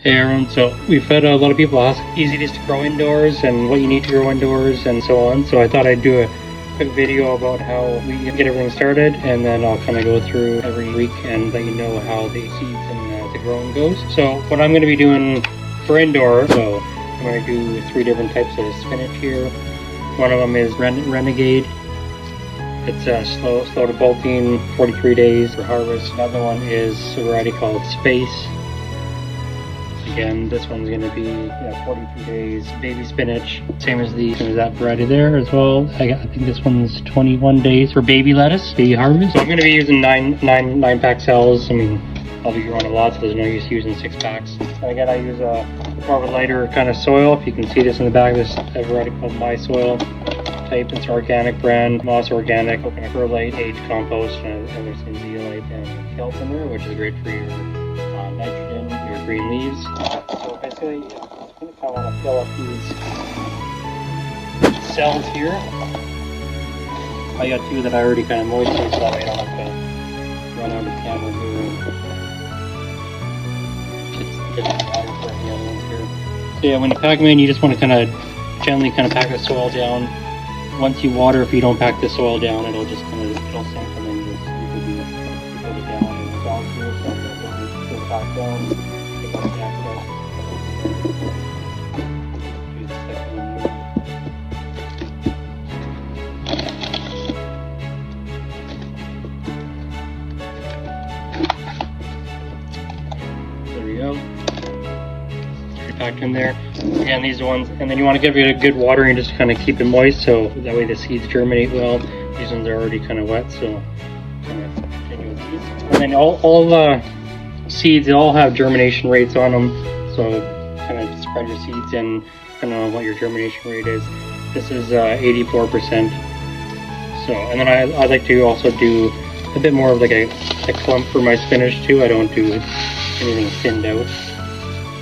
Hey everyone, so we've had a lot of people ask easy it is to grow indoors and what you need to grow indoors and so on. So I thought I'd do a quick video about how we get everything started, and then I'll kind of go through every week and let you know how the seeds and the growing goes. So what I'm going to be doing for indoor, so I'm going to do 3 different types of spinach here. One of them is Renegade. It's slow to bolting, 43 days for harvest. Another one is a variety called Space. Again, this one's going to be 42 days baby spinach, same as that variety there as well. I think this one's 21 days for baby lettuce, baby harvest. So I'm going to be using 9 pack cells. I mean, I'll be growing a lot, so there's no use using 6 packs. And again, I use more of a lighter kind of soil. If you can see this in the back, this a variety called My Soil type. It's an organic brand, moss organic, coconut perlite, aged compost, and there's some zeolite and kelp in there, which is great for your nitrogen, your green leaves. So basically, I think I want to fill up these cells here. I got 2 that I already kind of moisturized, so that way I don't have to run out of camera here and get some water for the other ones here. So yeah, when you pack them in, you just want to kind of gently pack the soil down. Once you water, if you don't pack the soil down, it'll just it'll sink, and then you put it down and it's all through, so it'll go back down. It goes back down. Do the second one. There we go. Packed in there. Again, these are ones, and then you want to give it a good watering, just kind of keep it moist, so that way the seeds germinate well. These ones are already kind of wet, so kind of continue with these. And then all the seeds, they all have germination rates on them, so kind of spread your seeds in depending on what your germination rate is. This is 84%. So, and then I like to also do a bit more of like a clump for my spinach too. I don't do anything thinned out.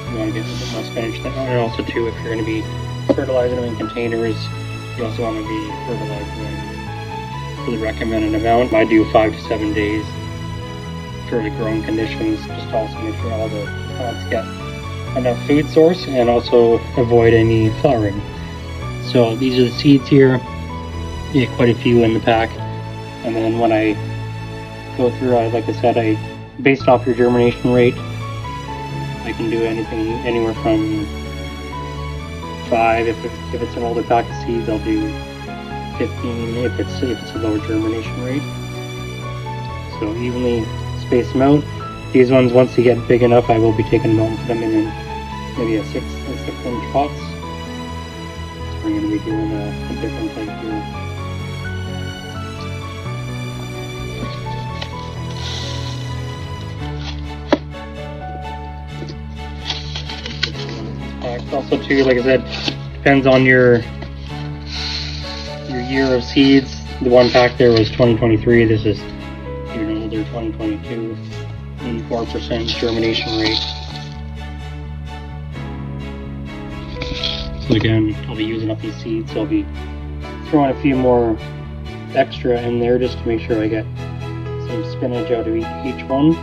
You want to get a bit more spinach, and also too, if you're going to be fertilizing them in containers, you also want to be fertilizing them for the recommended amount. I do 5 to 7 days for the growing conditions, just to also make sure all the plants get enough food source and also avoid any flowering. So these are the seeds here. You get quite a few in the pack, and then when I go through, like I said, I based off your germination rate. I can do anything anywhere from 5 if it's an older pack of seeds. I'll do 15 if it's a lower germination rate. So evenly space them out. These ones, once they get big enough, I will be taking them out and put them in maybe a 6-inch pots. So we're going to be doing a different type here. Also too, like I said, depends on your year of seeds. The one pack there was 2023. This is even older, 2022. 84% germination rate. So again, I'll be using up these seeds, so I'll be throwing a few more extra in there just to make sure I get some spinach out of each one.